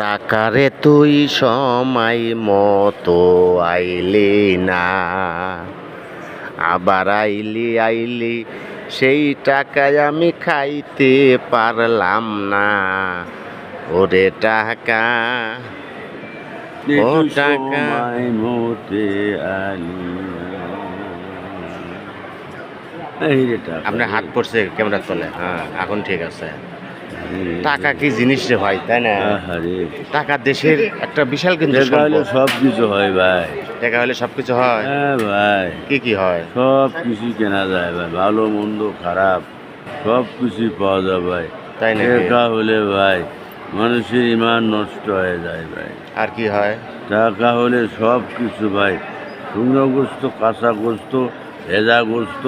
টাকারে তুই সময় মতো আইলি না, আবার আইলি সেই টাকায় আমি খাইতে পারলাম না। ওরে টাকা, ও টাকা মতে আইলি না। আপনার হাত পড়ছে ক্যামেরা তলে। হ্যাঁ, এখন ঠিক আছে। টাকা কি জিনিস রে ভাই, তাই না? টাকা দেশের একটা বিশাল কিন্তু সব কিছু হয় ভাই। টাকা হলে সবকিছু হয়। হ্যাঁ ভাই, কি হয়? সব কিছু কেনা যায় ভাই, ভালো মন্দ খারাপ সব কিছুই পাওয়া যায় ভাই। তাই না? টাকা হলে ভাই মানুষের ইমান নষ্ট হয়ে যায় ভাই। আর কি হয়? টাকা হলে সব কিছু ভাই, শুকনো গোস্ত, কাঁচা গোস্ত, ভেজা গোস্ত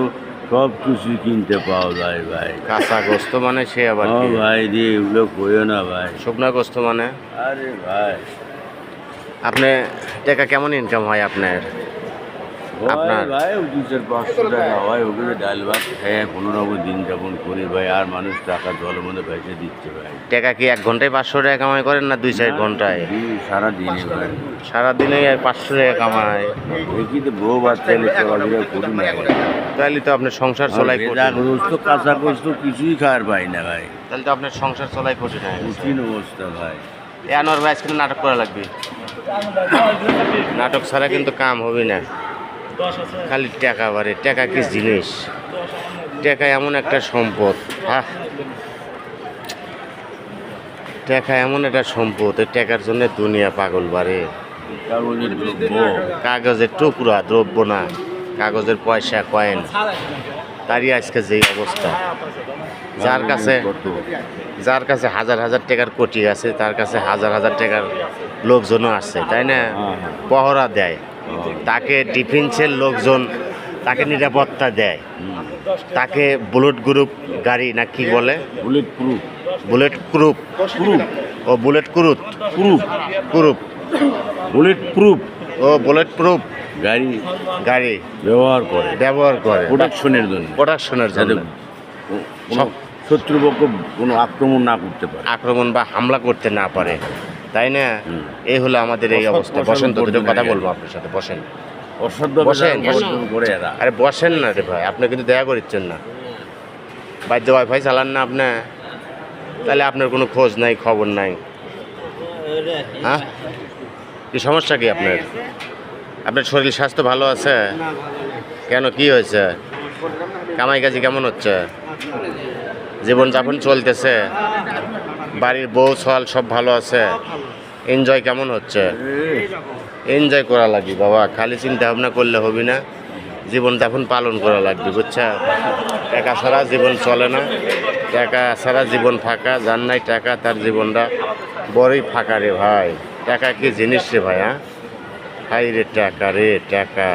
সব কিছু কিনতে পাওয়া যায় ভাই। কাঁচা গোস্ত মানে সে আবার কি? ভাই রে, এগুলো কইও না ভাই। শুকনা গোস্ত মানে? আরে ভাই, আপনি টাকা কেমন ইনকাম হয় আপনার? আপনার ভাই 200-500 টাকা হয়, ওগুলো ডাল ভাত খেয়ে কোনো রকম দিন যাপন করি ভাই। আর মানুষ টাকা জলের মধ্যে ভেসে দিচ্ছে ভাই। টাকা কি 1 ঘন্টায় 500 টাকা কামাই করেন না 2-4 ঘন্টায়? সারাদিনে ভাই, সারাদিনে 500 টাকা কামায়। দেখি তো বউ বাচ্চা লেখাপড়া করি না। তাহলে তো আপনার সংসার চলাই ভেজা গোস্ত, কাঁচা গোস্ত কিছুই খাওয়ার পাই না ভাই। তাহলে তো আপনার সংসার চলাই কঠিন হয়। কঠিন অবস্থা ভাই। আনোয়ার ভাই আজকে নাটক করা লাগবে। নাটক ছাড়া কিন্তু কাম হবে না। খালি টাকা বাড়ে। টাকা কি জিনিস? টাকা এমন একটা সম্পদ। টাকা এমন একটা সম্পদ, এই টাকার জন্য দুনিয়া পাগল বাড়ে। কাগজের দ্রব্য, কাগজের টুকরা দ্রব্য না, কাগজের পয়সা কয়েন, তারই আজকে যেই অবস্থা। যার কাছে হাজার হাজার টাকার কোটি আছে, তার কাছে হাজার হাজার টাকার লোকজনও আছে, তাই না? পহরা দেয় তাকে, ডিফেন্সের লোকজন তাকে নিরাপত্তা দেয়, তাকে বুলেট গ্রুপ গাড়ি না কি বলে, বুলেট প্রুফ, বুলেট প্রুফ, ও বুলেট ক্রুপ, বুলেট প্রুফ, ও বুলেট প্রুফ গাড়ি ব্যবহার করে প্রোটেকশনের জন্য, সব শত্রুপক্ষ কোনো আক্রমণ না করতে পারে, আক্রমণ বা হামলা করতে না পারে, তাই না? এই হলো আমাদের এই অবস্থা। বসেন তো, দুটো কথা বলবো আপনার সাথে। বসেন, আরে বসেন না রে ভাই, আপনি কিন্তু দয়া করছেন না। বাধ্য ওয়াইফাই চালান না আপনি, তাহলে আপনার কোনো খোঁজ নাই, খবর নাই। হ্যাঁ, কি সমস্যা কি আপনার? আপনার শরীর স্বাস্থ্য ভালো আছে? কেন, কি হয়েছে? কামাই কাজি কেমন হচ্ছে? জীবনযাপন চলতেছে? বাড়ির বউ ছল সব ভালো আছে? এনজয় কেমন হচ্ছে? এনজয় করা লাগবে বাবা, খালি চিন্তা ভাবনা করলে হবে না, জীবনযাপন পালন করা লাগবে, বুঝছা? টাকা ছাড়া জীবন চলে না, টাকা ছাড়া জীবন ফাঁকা। যার নাই টাকা, তার জীবনটা বড়ই ফাঁকা রে ভাই। টাকা কি জিনিস রে ভাই? হ্যাঁ, হাই রে টাকা রে টাকা।